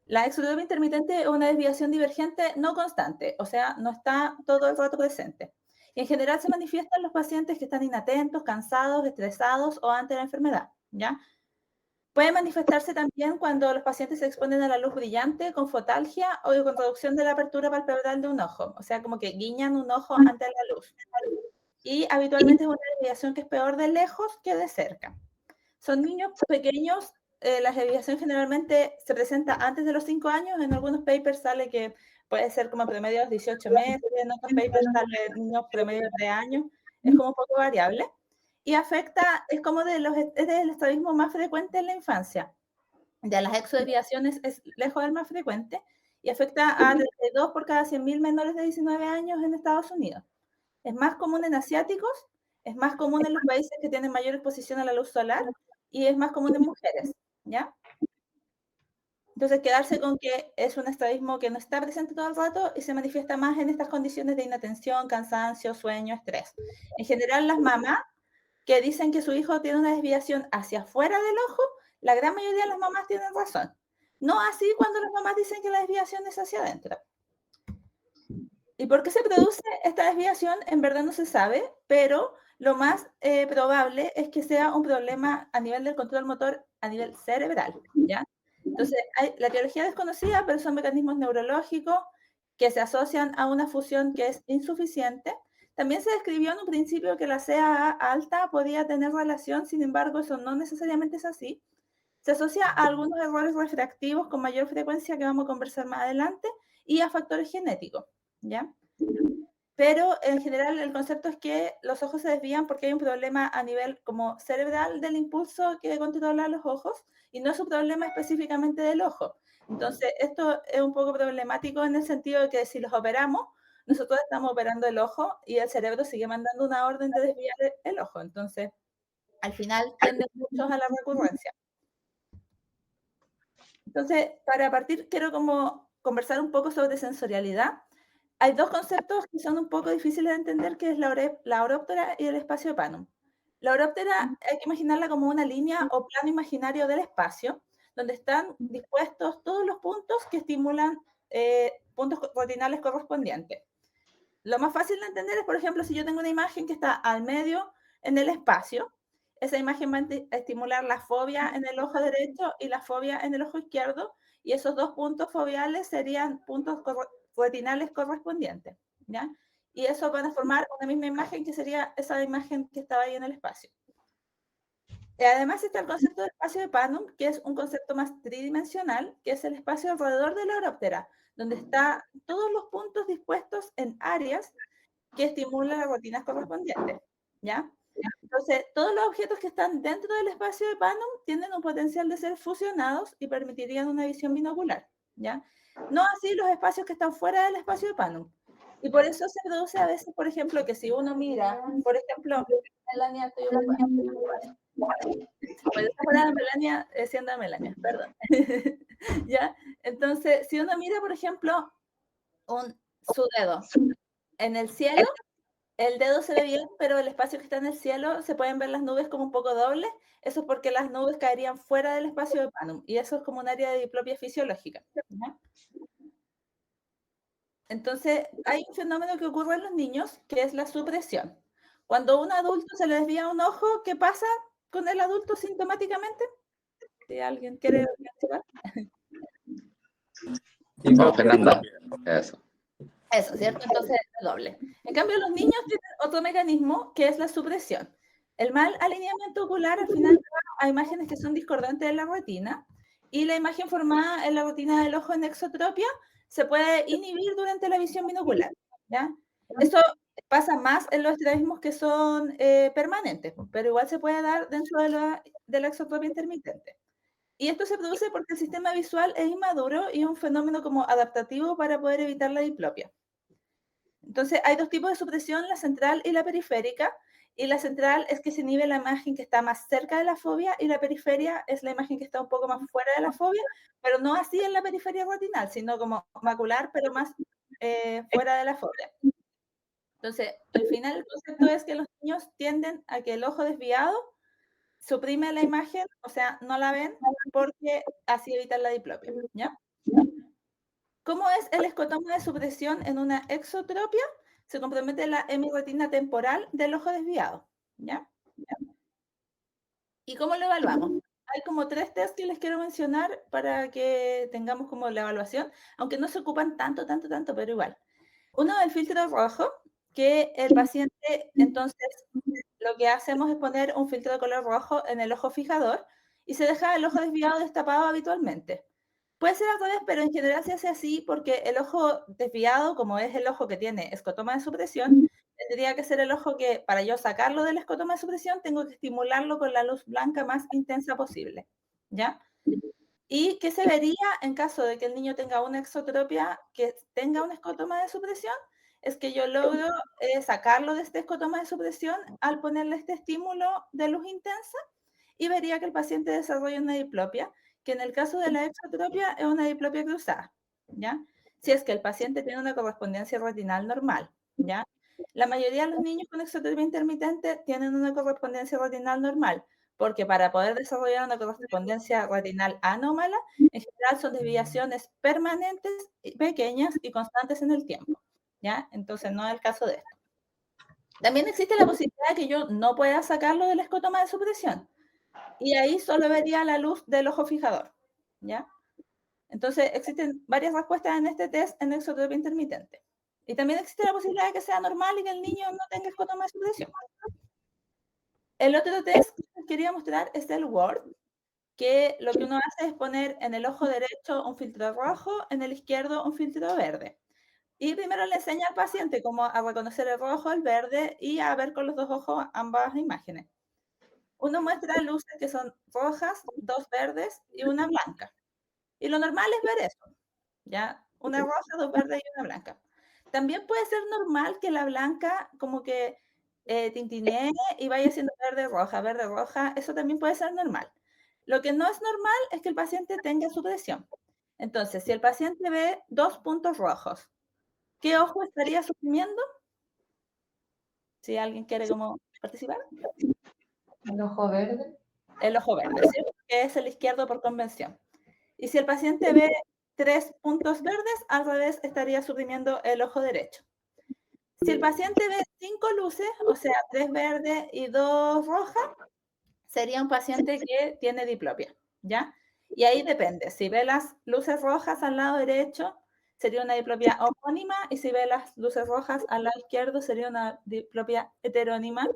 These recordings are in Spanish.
La exotropia intermitente es una desviación divergente no constante, o sea, no está todo el rato presente. Y en general se manifiesta en los pacientes que están inatentos, cansados, estresados o ante la enfermedad, ¿ya? Puede manifestarse también cuando los pacientes se exponen a la luz brillante, con fotalgia o con reducción de la apertura palpebral de un ojo, o sea, como que guiñan un ojo ante la luz. Y habitualmente es una desviación que es peor de lejos que de cerca. Son niños pequeños, la desviación generalmente se presenta antes de los 5 años, en algunos papers sale que puede ser como promedio de los 18 meses, en otros papers sale niños promedio de 3 años, es como un poco variable, y afecta, es como es del estrabismo más frecuente en la infancia. Ya las exodesviaciones es lejos del más frecuente, y afecta a 32 por cada 100.000 menores de 19 años en Estados Unidos. Es más común en asiáticos, es más común en los países que tienen mayor exposición a la luz solar y es más común en mujeres, ¿ya? Entonces, quedarse con que es un estrabismo que no está presente todo el rato y se manifiesta más en estas condiciones de inatención, cansancio, sueño, estrés. En general, las mamás que dicen que su hijo tiene una desviación hacia afuera del ojo, la gran mayoría de las mamás tienen razón. No así cuando las mamás dicen que la desviación es hacia adentro. ¿Y por qué se produce esta desviación? En verdad no se sabe, pero lo más probable es que sea un problema a nivel del control motor, a nivel cerebral, ¿ya? Entonces, hay la etiología desconocida, pero son mecanismos neurológicos que se asocian a una fusión que es insuficiente. También se describió en un principio que la CAA alta podía tener relación, sin embargo, eso no necesariamente es así. Se asocia a algunos errores refractivos con mayor frecuencia que vamos a conversar más adelante y a factores genéticos, ¿ya? Pero en general el concepto es que los ojos se desvían porque hay un problema a nivel como cerebral del impulso que controla los ojos y no es un problema específicamente del ojo. Entonces, esto es un poco problemático en el sentido de que si los operamos, nosotros estamos operando el ojo y el cerebro sigue mandando una orden de desviar el ojo. Entonces, al final tienden muchos a la recurrencia. Entonces, para partir, quiero como conversar un poco sobre sensorialidad. Hay dos conceptos que son un poco difíciles de entender, que es la oróptera y el espacio de Panum. La oróptera hay que imaginarla como una línea o plano imaginario del espacio, donde están dispuestos todos los puntos que estimulan puntos retinales correspondientes. Lo más fácil de entender es, por ejemplo, si yo tengo una imagen que está al medio en el espacio, esa imagen va a estimular la fobia en el ojo derecho y la fobia en el ojo izquierdo, y esos dos puntos fobiales serían puntos retinales correspondientes, ¿ya? Y eso van a formar una misma imagen que sería esa imagen que estaba ahí en el espacio. Y además está el concepto de espacio de Panum, que es un concepto más tridimensional, que es el espacio alrededor de la oróptera, donde están todos los puntos dispuestos en áreas que estimulan las rutinas correspondientes, ¿ya? Entonces, todos los objetos que están dentro del espacio de Panum tienen un potencial de ser fusionados y permitirían una visión binocular, ¿ya? No así los espacios que están fuera del espacio de Panum. Y por eso se produce a veces, por ejemplo, que si uno mira, por ejemplo, Melania, estoy ocupada. Pues fuera de Melania, siendo Melania, perdón. ¿Ya? Entonces, si uno mira, por ejemplo, su dedo en el cielo, el dedo se ve bien, pero el espacio que está en el cielo se pueden ver las nubes como un poco dobles. Eso es porque las nubes caerían fuera del espacio de Panum, y eso es como un área de diplopia fisiológica, ¿ya? Entonces, hay un fenómeno que ocurre en los niños, que es la supresión. Cuando a un adulto se le desvía un ojo, ¿qué pasa con el adulto sintomáticamente? Si alguien quiere participar. No, Fernanda, eso. Eso, ¿cierto? Entonces es doble. En cambio, los niños tienen otro mecanismo que es la supresión. El mal alineamiento ocular al final lleva a imágenes que son discordantes de la retina, y la imagen formada en la retina del ojo en exotropia se puede inhibir durante la visión binocular, ¿ya? Eso pasa más en los estrabismos que son permanentes, pero igual se puede dar dentro de la exotropia intermitente. Y esto se produce porque el sistema visual es inmaduro y es un fenómeno como adaptativo para poder evitar la diplopia. Entonces, hay dos tipos de supresión, la central y la periférica. Y la central es que se inhibe la imagen que está más cerca de la fobia, y la periferia es la imagen que está un poco más fuera de la fobia, pero no así en la periferia retinal, sino como macular, pero más fuera de la fobia. Entonces, al final el concepto es que los niños tienden a que el ojo desviado suprime la imagen, o sea, no la ven, porque así evitan la diplopia, ¿ya? ¿Cómo es el escotoma de supresión en una exotropia? Se compromete la hemiretina temporal del ojo desviado, ¿ya? ¿Y cómo lo evaluamos? Hay como 3 test que les quiero mencionar para que tengamos como la evaluación, aunque no se ocupan tanto, pero igual. Uno, el filtro rojo, que el paciente, entonces, lo que hacemos es poner un filtro de color rojo en el ojo fijador y se deja el ojo desviado destapado habitualmente. Puede ser al revés, pero en general se hace así porque el ojo desviado, como es el ojo que tiene escotoma de supresión, tendría que ser el ojo que, para yo sacarlo del escotoma de supresión, tengo que estimularlo con la luz blanca más intensa posible, ¿ya? ¿Y qué se vería en caso de que el niño tenga una exotropia que tenga un escotoma de supresión? Es que yo logro sacarlo de este escotoma de supresión al ponerle este estímulo de luz intensa y vería que el paciente desarrolla una diplopia, que en el caso de la exotropia es una diplopia cruzada, ¿ya? Si es que el paciente tiene una correspondencia retinal normal, ¿ya? La mayoría de los niños con exotropia intermitente tienen una correspondencia retinal normal, porque para poder desarrollar una correspondencia retinal anómala, en general son desviaciones permanentes, pequeñas y constantes en el tiempo, ¿ya? Entonces no es el caso de esto. También existe la posibilidad de que yo no pueda sacarlo del escotoma de supresión, y ahí solo vería la luz del ojo fijador, ¿ya? Entonces, existen varias respuestas en este test en exotropia intermitente. Y también existe la posibilidad de que sea normal y que el niño no tenga escotoma de supresión. El otro test que les quería mostrar es el WORD, que lo que uno hace es poner en el ojo derecho un filtro rojo, en el izquierdo un filtro verde. Y primero le enseña al paciente cómo a reconocer el rojo, el verde y a ver con los dos ojos ambas imágenes. Uno muestra luces que son rojas, 2 verdes y una blanca. Y lo normal es ver eso, ¿ya? Una roja, 2 verdes y una blanca. También puede ser normal que la blanca como que tintinee y vaya siendo verde, roja, eso también puede ser normal. Lo que no es normal es que el paciente tenga supresión. Entonces, si el paciente ve 2 puntos rojos, ¿qué ojo estaría suprimiendo? Si alguien quiere como participar. El ojo verde. El ojo verde, ¿cierto? Que es el izquierdo por convención. Y si el paciente ve 3 puntos verdes, al revés estaría suprimiendo el ojo derecho. Si el paciente ve 5 luces, o sea, 3 verdes y 2 rojas, sería un paciente que tiene diplopia, ¿ya? Y ahí depende. Si ve las luces rojas al lado derecho, sería una diplopia homónima, y si ve las luces rojas al lado izquierdo, sería una diplopia heterónima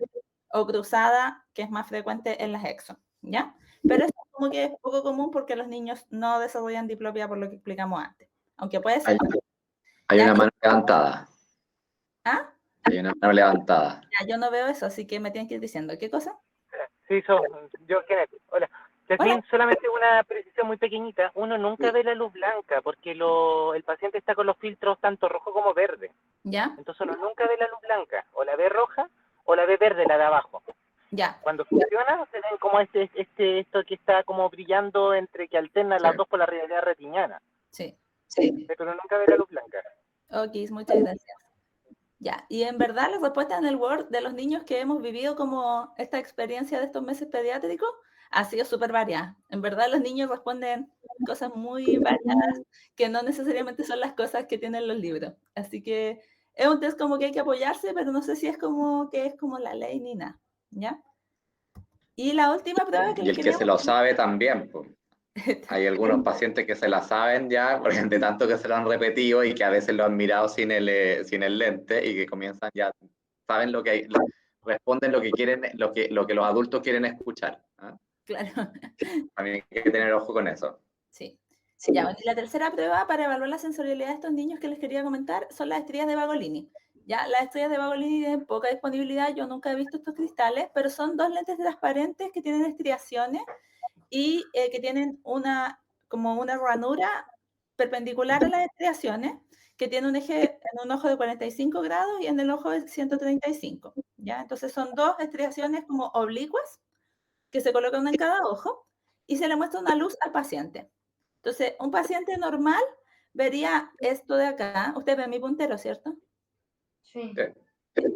o cruzada, que es más frecuente en las exo, ¿ya? Pero eso como que es poco común porque los niños no desarrollan diplopia por lo que explicamos antes, aunque puede ser. Hay ¿Ya? una mano levantada. ¿Ah? Hay una mano levantada. Ya, yo no veo eso, así que me tienen que ir diciendo. ¿Qué cosa? Sí, yo, Kenneth. Hola. Jasmine, solamente una precisión muy pequeñita. Uno nunca ve la luz blanca porque el paciente está con los filtros tanto rojo como verde. ¿Ya? Entonces uno nunca ve la luz blanca. O la ve roja o la ve verde, la de abajo. Ya. Cuando funciona, se ven como esto que está como brillando entre que alterna las dos por la realidad retiniana. Sí. Pero nunca ve la luz blanca. Ok, muchas gracias. Ya, y en verdad la respuesta en el Word de los niños que hemos vivido como esta experiencia de estos meses pediátricos ha sido súper variada. En verdad los niños responden cosas muy variadas que no necesariamente son las cosas que tienen los libros. Así que es un test como que hay que apoyarse, pero no sé si es como que es como la ley ni nada, ¿ya? Y la última prueba que Y les el que quería se lo sabe también, pues. Hay algunos pacientes que se la saben ya, porque de tanto que se lo han repetido y que a veces lo han mirado sin el lente y que comienzan ya, saben lo que hay, responden lo que quieren, lo que los adultos quieren escuchar. ¿Eh? Claro. También hay que tener ojo con eso. Sí. Ya, bueno, y la tercera prueba para evaluar la sensorialidad de estos niños que les quería comentar son las estrías de Bagolini. Ya, las estrellas de Bagolini tienen poca disponibilidad, yo nunca he visto estos cristales, pero son 2 lentes transparentes que tienen estriaciones y que tienen como una ranura perpendicular a las estriaciones, que tiene un eje en un ojo de 45 grados y en el ojo de 135. ¿Ya? Entonces son 2 estriaciones como oblicuas que se colocan en cada ojo y se le muestra una luz al paciente. Entonces, un paciente normal vería esto de acá. Usted ve mi puntero, ¿cierto? Sí.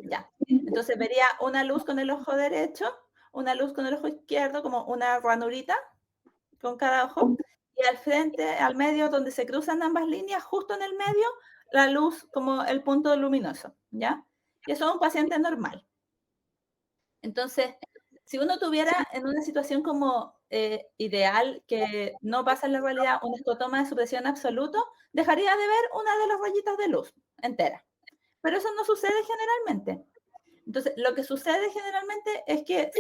Ya. Entonces vería una luz con el ojo derecho, una luz con el ojo izquierdo, como una ranurita con cada ojo, y al frente, al medio, donde se cruzan ambas líneas, justo en el medio, la luz como el punto luminoso, ¿ya? Y eso es un paciente normal. Entonces, si uno tuviera en una situación como ideal, que no pasa en la realidad un escotoma de supresión absoluto, dejaría de ver una de las rayitas de luz entera. Pero eso no sucede generalmente. Entonces, lo que sucede generalmente es que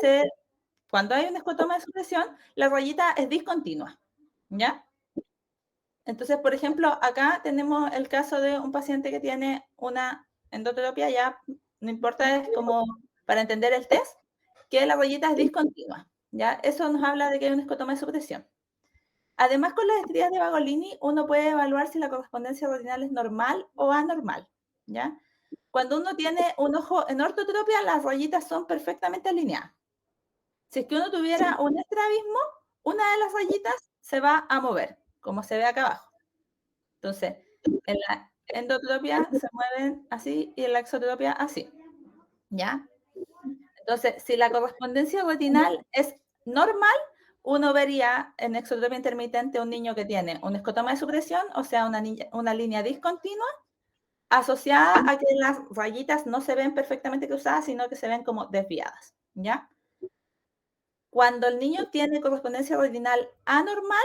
cuando hay un escotoma de supresión, la rayita es discontinua, ¿ya? Entonces, por ejemplo, acá tenemos el caso de un paciente que tiene una endotropia, ya no importa, es como para entender el test, que la rayita es discontinua, ¿ya? Eso nos habla de que hay un escotoma de supresión. Además, con las estrías de Bagolini, uno puede evaluar si la correspondencia retinal es normal o anormal, ¿ya? Cuando uno tiene un ojo en ortotropia, las rayitas son perfectamente alineadas. Si es que uno tuviera un estrabismo, una de las rayitas se va a mover, como se ve acá abajo. Entonces, en la endotropia se mueven así y en la exotropia así, ¿ya? Entonces, si la correspondencia retinal es normal, uno vería en exotropia intermitente un niño que tiene un escotoma de supresión, o sea, una línea discontinua, asociada a que las rayitas no se ven perfectamente cruzadas, sino que se ven como desviadas, ¿ya? Cuando el niño tiene correspondencia retinal anormal,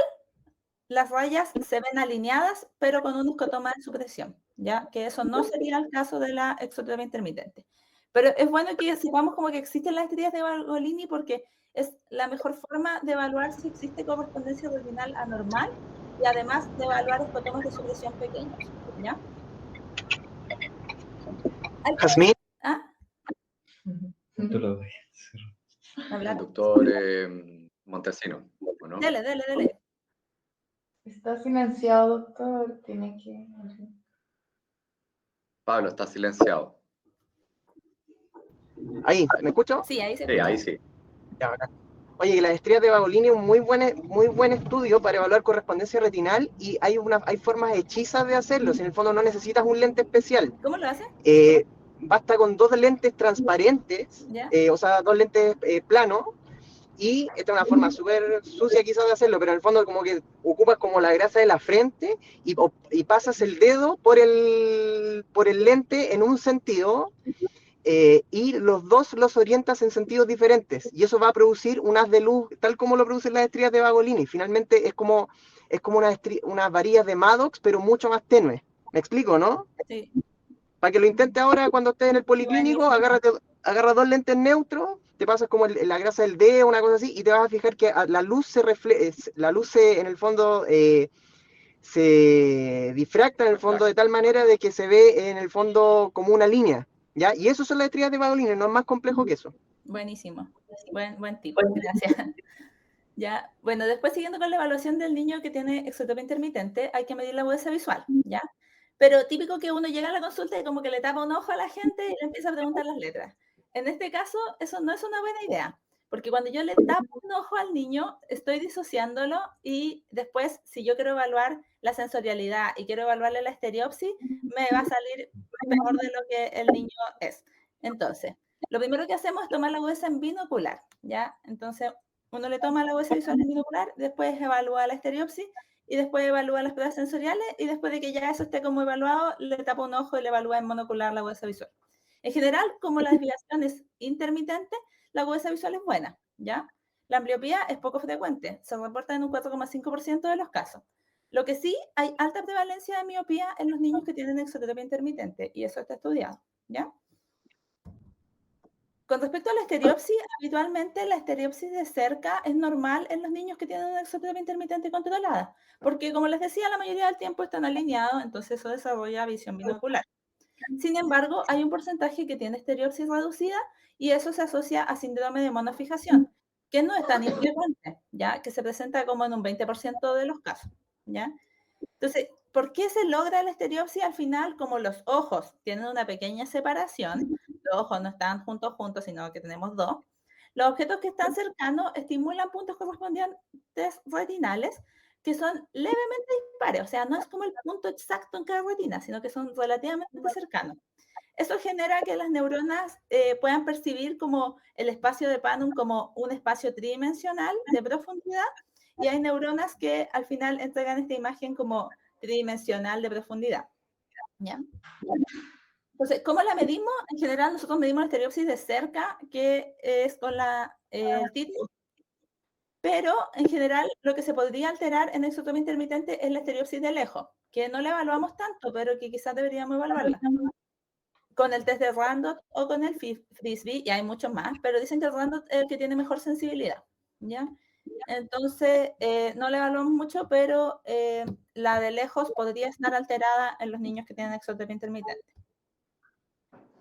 las rayas se ven alineadas, pero con un escotoma de supresión, ¿ya? Que eso no sería el caso de la exotropia intermitente. Pero es bueno que sepamos como que existen las estrías de Bagolini porque es la mejor forma de evaluar si existe correspondencia retinal anormal y además de evaluar escotomas de supresión pequeños, ¿ya? Jazmín. ¿Ah? El doctor Montesino, ¿o no? Dele. Está silenciado, doctor. Tiene que... Pablo, está silenciado. Ahí, ¿me escucho? Sí, ahí se Sí, escucha. ahí sí. Ya, bacán. Oye, las estrías de Bagolini es un muy buen estudio para evaluar correspondencia retinal y hay formas hechizas de hacerlo. Si en el fondo no necesitas un lente especial. ¿Cómo lo hace? Basta con 2 lentes transparentes, ¿Ya? o sea, 2 lentes planos, y esta es una forma súper sucia quizás de hacerlo, pero en el fondo como que ocupas como la grasa de la frente y pasas el dedo por el lente en un sentido, y los dos los orientas en sentidos diferentes, y eso va a producir un haz de luz tal como lo producen las estrías de Bagolini. Finalmente es como unas varillas de Maddox, pero mucho más tenues. ¿Me explico, no? Sí. Para que lo intentes ahora cuando estés en el policlínico, agarra 2 lentes neutros, te pasas como la grasa del dedo, una cosa así, y te vas a fijar que la luz en el fondo se difracta en el fondo de tal manera de que se ve en el fondo como una línea, ¿ya? Y eso son las estrías de Bagolini, no es más complejo que eso. Buenísimo. Buen tip. Gracias. Ya, bueno, después siguiendo con la evaluación del niño que tiene exotropia intermitente, hay que medir la agudeza visual, ¿ya? Pero típico que uno llega a la consulta y como que le tapa un ojo a la gente y le empieza a preguntar las letras. En este caso, eso no es una buena idea, porque cuando yo le tapo un ojo al niño, estoy disociándolo y después, si yo quiero evaluar la sensorialidad y quiero evaluarle la estereopsis, me va a salir peor de lo que el niño es. Entonces, lo primero que hacemos es tomar la agudeza en binocular, ¿ya? Entonces, uno le toma la agudeza visual en binocular, después evalúa la estereopsis y después evalúa las pruebas sensoriales y después de que ya eso esté como evaluado, le tapa un ojo y le evalúa en monocular la agudeza visual. En general, como la desviación es intermitente, la agudeza visual es buena, ¿ya? La ambliopía es poco frecuente, se reporta en un 4,5% de los casos. Lo que sí, hay alta prevalencia de miopía en los niños que tienen exotropia intermitente y eso está estudiado, ¿ya? Con respecto a la estereopsis, habitualmente la estereopsis de cerca es normal en los niños que tienen una exotropia intermitente controlada, porque como les decía, la mayoría del tiempo están alineados, entonces eso desarrolla visión binocular. Sin embargo, hay un porcentaje que tiene estereopsis reducida y eso se asocia a síndrome de monofijación, que no es tan infrecuente, ¿ya? Que se presenta como en un 20% de los casos, ¿ya? Entonces, ¿por qué se logra la estereopsis al final? Como los ojos tienen una pequeña separación, los ojos no están juntos, sino que tenemos 2. Los objetos que están cercanos estimulan puntos correspondientes retinales que son levemente dispares, o sea, no es como el punto exacto en cada retina, sino que son relativamente cercanos. Eso genera que las neuronas puedan percibir como el espacio de Panum como un espacio tridimensional de profundidad y hay neuronas que al final entregan esta imagen como tridimensional de profundidad. ¿Ya? Entonces, ¿cómo la medimos? En general, nosotros medimos la estereopsis de cerca, que es con el TITU, pero en general lo que se podría alterar en exotropia intermitente es la estereopsis de lejos, que no la evaluamos tanto, pero que quizás deberíamos evaluarla. Con el test de Randall o con el Frisbee, y hay muchos más, pero dicen que el Randall es el que tiene mejor sensibilidad, ¿ya? Entonces, no la evaluamos mucho, pero la de lejos podría estar alterada en los niños que tienen exotropia intermitente.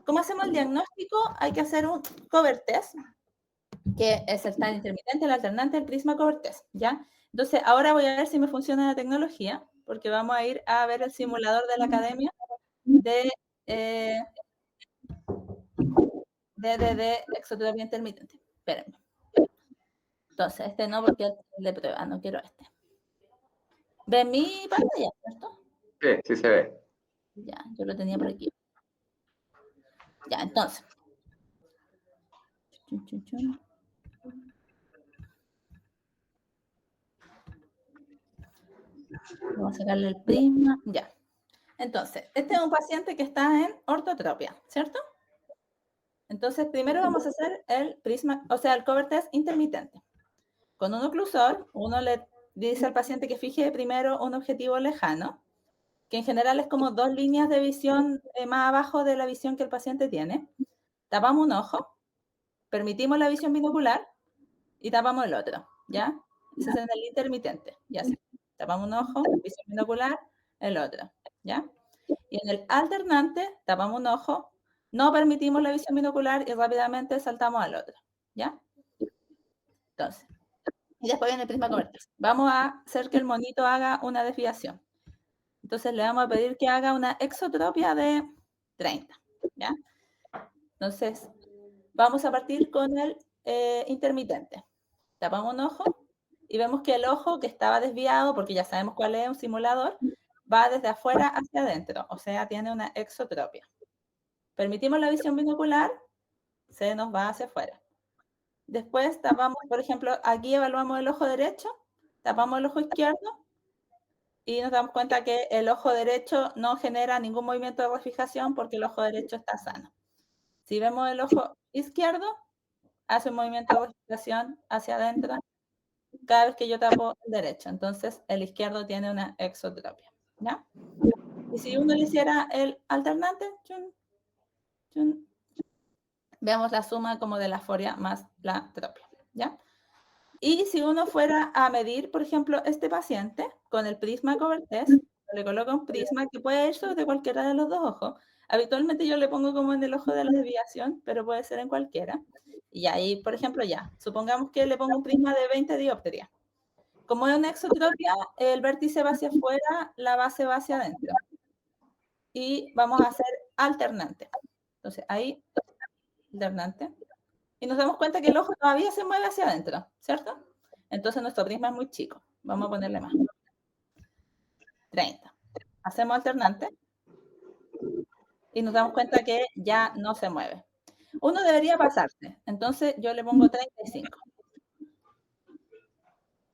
¿Cómo hacemos el diagnóstico? Hay que hacer un cover test, que es el tan intermitente, el alternante, el prisma cover test, ¿ya? Entonces, ahora voy a ver si me funciona la tecnología, porque vamos a ir a ver el simulador de la academia de exotropia intermitente. Espérenme. Entonces, este no, porque es de prueba, no quiero este. ¿Ven mi pantalla, cierto? Sí, sí se ve. Ya, yo lo tenía por aquí. Ya, entonces. Vamos a sacarle el prisma. Ya. Entonces, este es un paciente que está en ortotropia, ¿cierto? Entonces, primero vamos a hacer el prisma, o sea, el cover test intermitente. Con un oclusor, uno le dice al paciente que fije primero un objetivo lejano, que en general es como 2 líneas de visión más abajo de la visión que el paciente tiene. Tapamos un ojo, permitimos la visión binocular y tapamos el otro, ¿ya? Ese es en el intermitente, ya sé. Tapamos un ojo, visión binocular, el otro, ¿ya? Y en el alternante, tapamos un ojo, no permitimos la visión binocular y rápidamente saltamos al otro, ¿ya? Entonces, y después viene el prisma cover test. Vamos a hacer que el monito haga una desviación. Entonces le vamos a pedir que haga una exotropia de 30, ¿ya? Entonces, vamos a partir con el intermitente. Tapamos un ojo y vemos que el ojo que estaba desviado, porque ya sabemos cuál es un simulador, va desde afuera hacia adentro, o sea, tiene una exotropia. Permitimos la visión binocular, se nos va hacia afuera. Después tapamos, por ejemplo, aquí evaluamos el ojo derecho, tapamos el ojo izquierdo y nos damos cuenta que el ojo derecho no genera ningún movimiento de refijación porque el ojo derecho está sano. Si vemos el ojo izquierdo, hace un movimiento de refijación hacia adentro cada vez que yo tapo el derecho. Entonces, el izquierdo tiene una exotropia, ¿ya? Y si uno le hiciera el alternante, chun, chun, veamos la suma como de la foria más la tropia, ¿ya? Y si uno fuera a medir, por ejemplo, este paciente con el prisma cover test, le coloco un prisma que puede ir sobre cualquiera de los dos ojos. Habitualmente yo le pongo como en el ojo de la desviación, pero puede ser en cualquiera. Y ahí, por ejemplo, ya, supongamos que le pongo un prisma de 20 dióptrias. Como es una exotropia, el vértice va hacia afuera, la base va hacia adentro. Y vamos a hacer alternante. Entonces, ahí, alternante. Y nos damos cuenta que el ojo todavía se mueve hacia adentro, ¿cierto? Entonces nuestro prisma es muy chico. Vamos a ponerle más. 30. Hacemos alternante. Y nos damos cuenta que ya no se mueve. Uno debería pasarse. Entonces yo le pongo 35.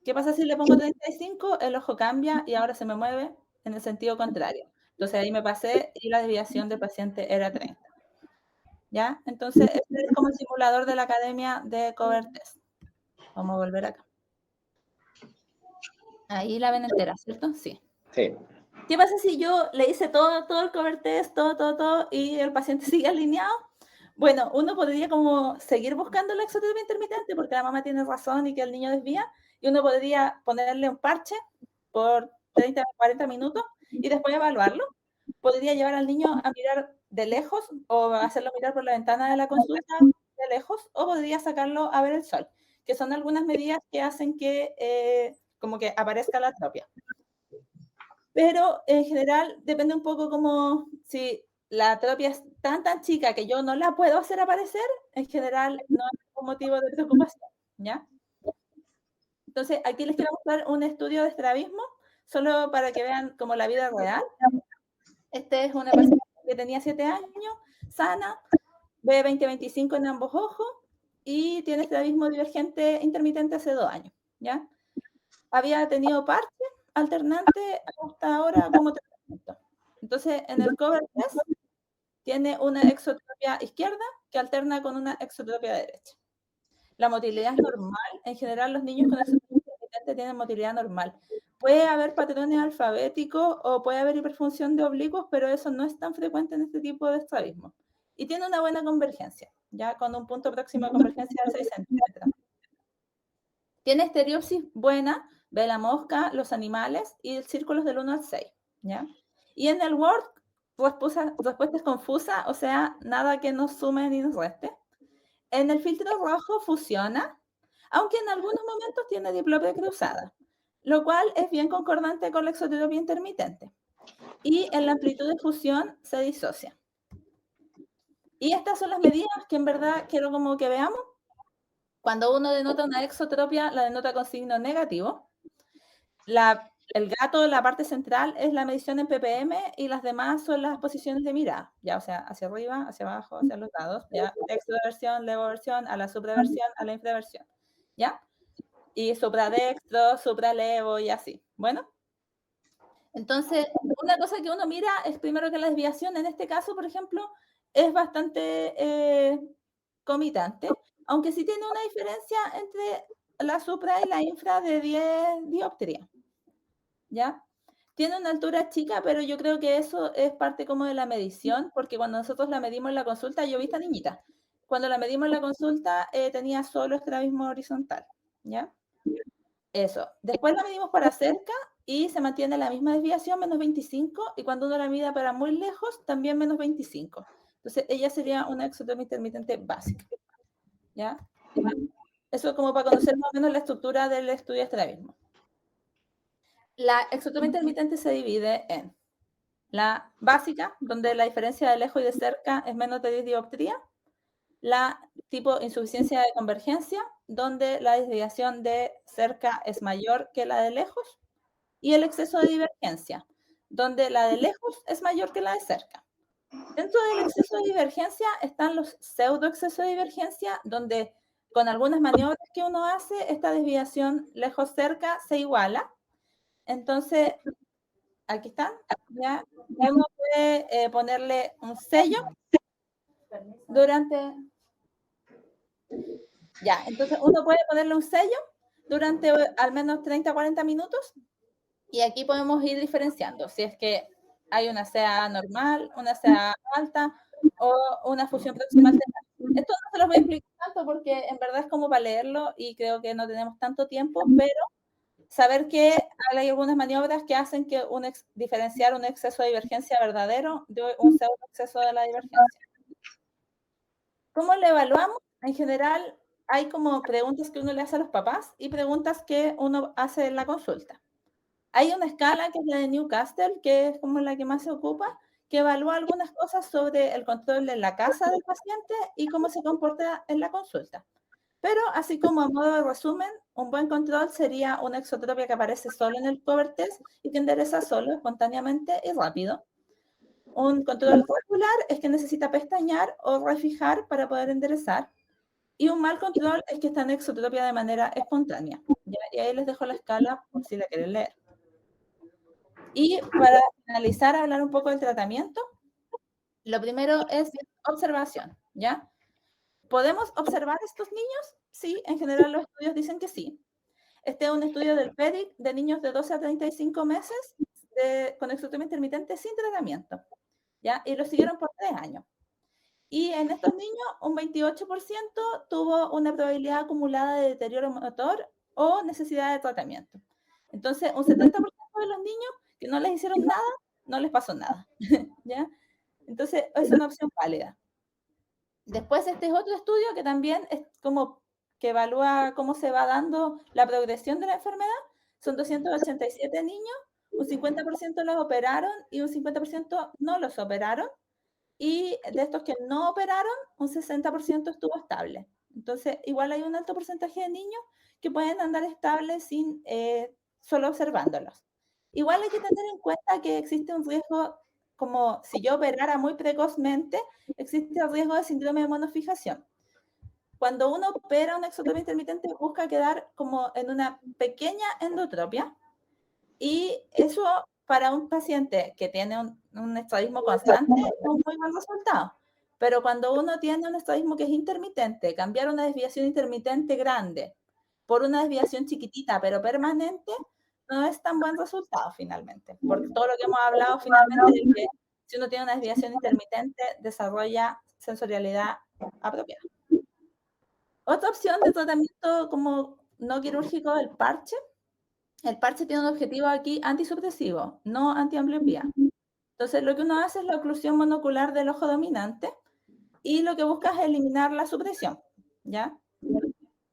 ¿Qué pasa si le pongo 35? El ojo cambia y ahora se me mueve en el sentido contrario. Entonces ahí me pasé y la desviación del paciente era 30. ¿Ya? Entonces, este es como el simulador de la academia de cover test. Vamos a volver acá. Ahí la ven entera, ¿cierto? Sí. Sí. ¿Qué pasa si yo le hice todo el cover test, todo, y el paciente sigue alineado? Bueno, uno podría como seguir buscando la exotropia intermitente porque la mamá tiene razón y que el niño desvía, y uno podría ponerle un parche por 30 o 40 minutos y después evaluarlo. Podría llevar al niño a mirar de lejos o hacerlo mirar por la ventana de la consulta de lejos, o podría sacarlo a ver el sol, que son algunas medidas que hacen que como que aparezca la atropia. Pero en general depende un poco como si la atropia es tan chica que yo no la puedo hacer aparecer, en general no es un motivo de preocupación, ¿ya? Entonces aquí les quiero mostrar un estudio de estrabismo, solo para que vean como la vida real. Este es una paciente que tenía 7 años, sana, ve 20/25 en ambos ojos y tiene estrabismo divergente intermitente hace 2 años, ¿ya? había tenido parche alternante hasta ahora como tratamiento. Entonces, en el cover test tiene una exotropia izquierda que alterna con una exotropia derecha. La motilidad es normal. En general, los niños con exotropia intermitente tienen motilidad normal. Puede haber patrones alfabéticos o puede haber hiperfunción de oblicuos, pero eso no es tan frecuente en este tipo de estrabismo. Y tiene una buena convergencia, ya con un punto próximo de convergencia de 6 centímetros. Tiene estereopsis buena, ve la mosca, los animales y el círculo es del 1 al 6, ¿ya? Y en el Word, respuestas confusas, o sea, nada que nos sume ni nos reste. En el filtro rojo funciona, aunque en algunos momentos tiene diplopia cruzada, lo cual es bien concordante con la exotropia intermitente. Y en la amplitud de fusión se disocia. Y estas son las medidas que en verdad quiero como que veamos. Cuando uno denota una exotropia, la denota con signo negativo. El gato de la parte central es la medición en ppm y las demás son las posiciones de mirada, ya, o sea, hacia arriba, hacia abajo, hacia los lados, ya, extroversión, levoversión, a la supraversión, a la infraversión, ya, y supradextro, supralevo y así. Bueno, entonces, una cosa que uno mira es primero que la desviación, en este caso, por ejemplo, es bastante comitante, aunque sí tiene una diferencia entre la supra y la infra de 10 dioptrías. ¿Ya? Tiene una altura chica, pero yo creo que eso es parte como de la medición, porque cuando nosotros la medimos en la consulta, yo vi esta niñita. Cuando la medimos en la consulta, tenía solo estrabismo horizontal, ¿ya? Eso. Después la medimos para cerca y se mantiene la misma desviación, menos 25, y cuando uno la mida para muy lejos, también menos 25. Entonces, ella sería una exotropia intermitente básica, ¿ya? Eso como para conocer más o menos la estructura del estudio de estrabismo. La exotropia intermitente se divide en la básica, donde la diferencia de lejos y de cerca es menos de 10 dioptrías, la tipo insuficiencia de convergencia, donde la desviación de cerca es mayor que la de lejos, y el exceso de divergencia, donde la de lejos es mayor que la de cerca. Dentro del exceso de divergencia están los pseudoexcesos de divergencia, donde con algunas maniobras que uno hace, esta desviación lejos-cerca se iguala. Entonces, aquí están, ya uno puede ponerle un sello durante, ya, entonces uno puede ponerle un sello durante al menos 30 a 40 minutos y aquí podemos ir diferenciando si es que hay una CA normal, una CA alta o una fusión proximal central. Esto no se los voy a explicar tanto porque en verdad es como para leerlo y creo que no tenemos tanto tiempo, pero saber que hay algunas maniobras que hacen que diferenciar un exceso de divergencia verdadero de un pseudo exceso de la divergencia. ¿Cómo lo evaluamos? En general, hay como preguntas que uno le hace a los papás y preguntas que uno hace en la consulta. Hay una escala que es la de Newcastle, que es como la que más se ocupa, que evalúa algunas cosas sobre el control en la casa del paciente y cómo se comporta en la consulta. Pero así como a modo de resumen, un buen control sería una exotropia que aparece solo en el cover test y que endereza solo, espontáneamente y rápido. Un control regular es que necesita pestañear o refijar para poder enderezar. Y un mal control es que está en exotropia de manera espontánea. ¿Ya? Y ahí les dejo la escala por si la quieren leer. Y para finalizar, hablar un poco del tratamiento. Lo primero es observación, ¿ya? ¿Podemos observar estos niños? Sí, en general los estudios dicen que sí. Este es un estudio del PEDIC de niños de 12 a 35 meses con exotropia intermitente sin tratamiento, ¿ya? Y lo siguieron por 3 años. Y en estos niños, un 28% tuvo una probabilidad acumulada de deterioro motor o necesidad de tratamiento. Entonces, un 70% de los niños que no les hicieron nada, no les pasó nada, ¿ya? Entonces, es una opción válida. Después, este es otro estudio que también es como que evalúa cómo se va dando la progresión de la enfermedad. Son 287 niños, un 50% los operaron y un 50% no los operaron. Y de estos que no operaron, un 60% estuvo estable. Entonces, igual hay un alto porcentaje de niños que pueden andar estables sin solo observándolos. Igual hay que tener en cuenta que existe un riesgo, como si yo operara muy precozmente, existe el riesgo de síndrome de monofijación. cuando uno opera una exotropia intermitente, busca quedar como en una pequeña endotropia, y eso para un paciente que tiene un estrabismo constante es un muy buen resultado. Pero cuando uno tiene un estrabismo que es intermitente, cambiar una desviación intermitente grande por una desviación chiquitita pero permanente no es tan buen resultado finalmente. Porque todo lo que hemos hablado finalmente es que si uno tiene una desviación intermitente, desarrolla sensorialidad apropiada. Otra opción de tratamiento como no quirúrgico es el parche. El parche tiene un objetivo aquí antisupresivo, no antiambliopía. Entonces, lo que uno hace es la oclusión monocular del ojo dominante y lo que busca es eliminar la supresión, ¿ya?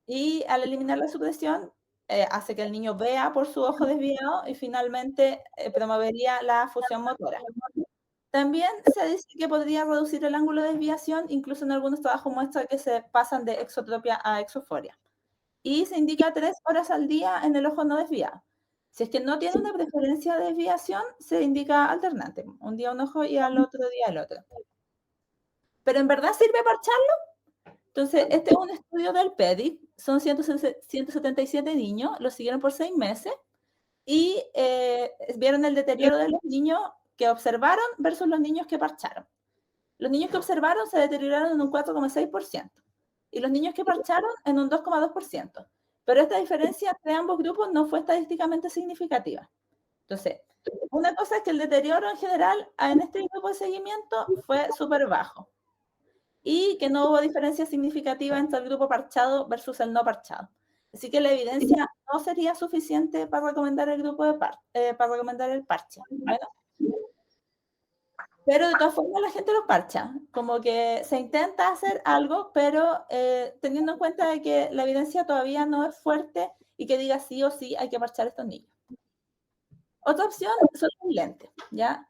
Y al eliminar la supresión, hace que el niño vea por su ojo desviado y finalmente promovería la fusión motora. También se dice que podría reducir el ángulo de desviación, incluso en algunos trabajos muestra que se pasan de exotropia a exoforia. Y se indica 3 horas al día en el ojo no desviado. Si es que no tiene una preferencia de desviación, se indica alternante. Un día un ojo y al otro día el otro. ¿Pero en verdad sirve parcharlo? Entonces, este es un estudio del PEDI. Son 177 niños, los siguieron por 6 meses y vieron el deterioro de los niños que observaron versus los niños que parcharon. Los niños que observaron se deterioraron en un 4,6% y los niños que parcharon en un 2,2%. Pero esta diferencia entre ambos grupos no fue estadísticamente significativa. Entonces, una cosa es que el deterioro en general en este grupo de seguimiento fue súper bajo y que no hubo diferencia significativa entre el grupo parchado versus el no parchado. Así que la evidencia no sería suficiente para recomendar el grupo de para recomendar el parche. ¿Bueno? Pero de todas formas la gente los parcha, como que se intenta hacer algo, pero teniendo en cuenta de que la evidencia todavía no es fuerte y que diga sí o sí hay que parchar a estos niños. Otra opción son los lentes, ¿ya?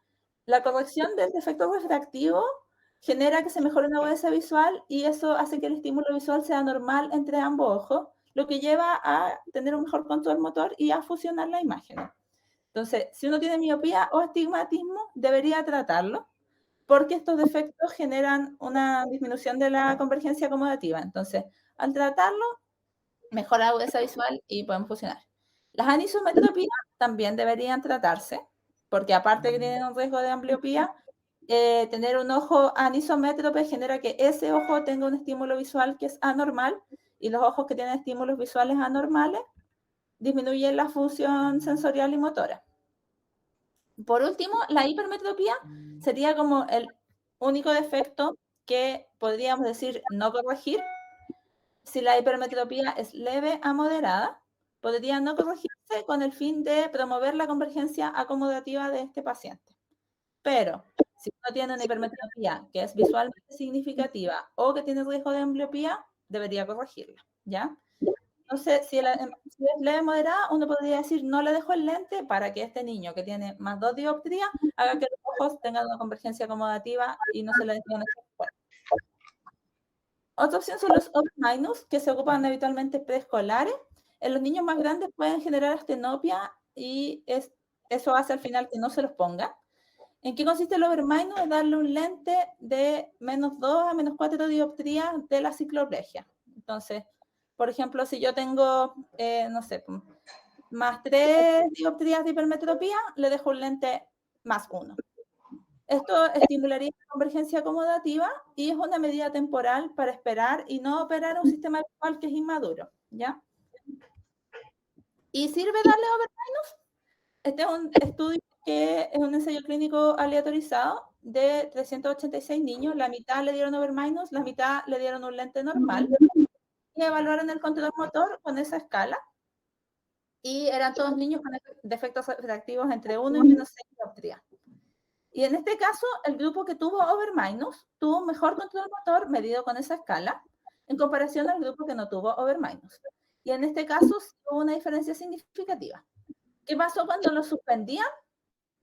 La corrección del defecto refractivo genera que se mejore una agudeza visual y eso hace que el estímulo visual sea normal entre ambos ojos, lo que lleva a tener un mejor control motor y a fusionar la imagen. Entonces, si uno tiene miopía o astigmatismo, debería tratarlo, porque estos defectos generan una disminución de la convergencia acomodativa. Entonces, al tratarlo, mejora la agudeza visual y pueden fusionar. Las anisometropías también deberían tratarse, porque aparte que tienen un riesgo de ambliopía, tener un ojo anisométrope genera que ese ojo tenga un estímulo visual que es anormal, y los ojos que tienen estímulos visuales anormales disminuyen la función sensorial y motora. Por último, la hipermetropía sería como el único defecto que podríamos decir no corregir. Si la hipermetropía es leve a moderada, podría no corregirse con el fin de promover la convergencia acomodativa de este paciente. Pero si uno tiene una hipermetropía que es visualmente significativa o que tiene riesgo de ambliopía, debería corregirla, ¿ya? Entonces, si es leve moderada, uno podría decir, no le dejo el lente para que este niño que tiene más 2 dioptrías haga que los ojos tengan una convergencia acomodativa y no se le desvíen estos fuertes. Otra opción son los over-minus, que se ocupan habitualmente preescolares. En los niños más grandes pueden generar astenopia y eso hace al final que no se los ponga. ¿En qué consiste el over-minus? Es darle un lente de -2 a -4 dioptrías de la cicloplegia. Entonces, por ejemplo, si yo tengo, no sé, más 3 dioptrías de hipermetropía, le dejo un lente +1. Esto estimularía la convergencia acomodativa y es una medida temporal para esperar y no operar un sistema visual que es inmaduro, ¿ya? ¿Y sirve darle over-minus? Este es un estudio que es un ensayo clínico aleatorizado de 386 niños. La mitad le dieron over-minus, la mitad le dieron un lente normal. Y evaluaron el control motor con esa escala. Y eran todos niños con defectos refractivos entre 1 y -6 dioptrías. Y en este caso, el grupo que tuvo over-minus tuvo un mejor control motor medido con esa escala en comparación al grupo que no tuvo over-minus. Y en este caso, sí hubo una diferencia significativa. ¿Qué pasó cuando lo suspendían?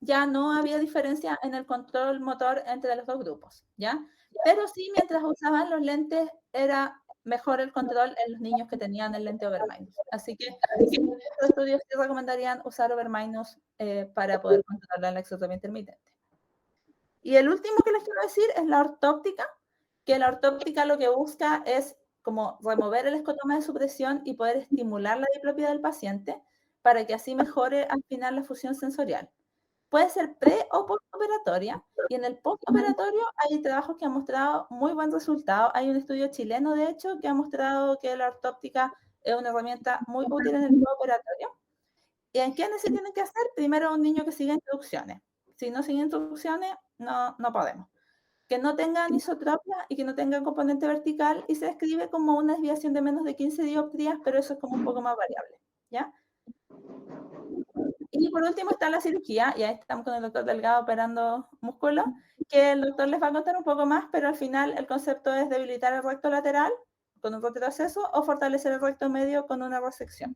Ya no había diferencia en el control motor entre los dos grupos, ¿ya? Pero sí, mientras usaban los lentes, era mejor el control en los niños que tenían el lente over-minus. Así que los estudios sí recomendarían usar over-minus para poder controlar la exotropia intermitente. Y el último que les quiero decir es la ortóptica, que la ortóptica lo que busca es como remover el escotoma de supresión y poder estimular la diplopía del paciente para que así mejore al final la fusión sensorial. Puede ser pre o postoperatoria, y en el postoperatorio hay trabajos que han mostrado muy buen resultado. Hay un estudio chileno, de hecho, que ha mostrado que la ortóptica es una herramienta muy útil en el postoperatorio. ¿Y en quiénes se tienen que hacer? Primero un niño que siga instrucciones. Si no sigue instrucciones, no podemos. Que no tenga anisotropia y que no tenga componente vertical, y se describe como una desviación de menos de 15 dioptrías, pero eso es como un poco más variable, ¿ya? Y por último está la cirugía, y ahí estamos con el doctor Delgado operando músculo, que el doctor les va a contar un poco más, pero al final el concepto es debilitar el recto lateral con un retroceso o fortalecer el recto medio con una resección.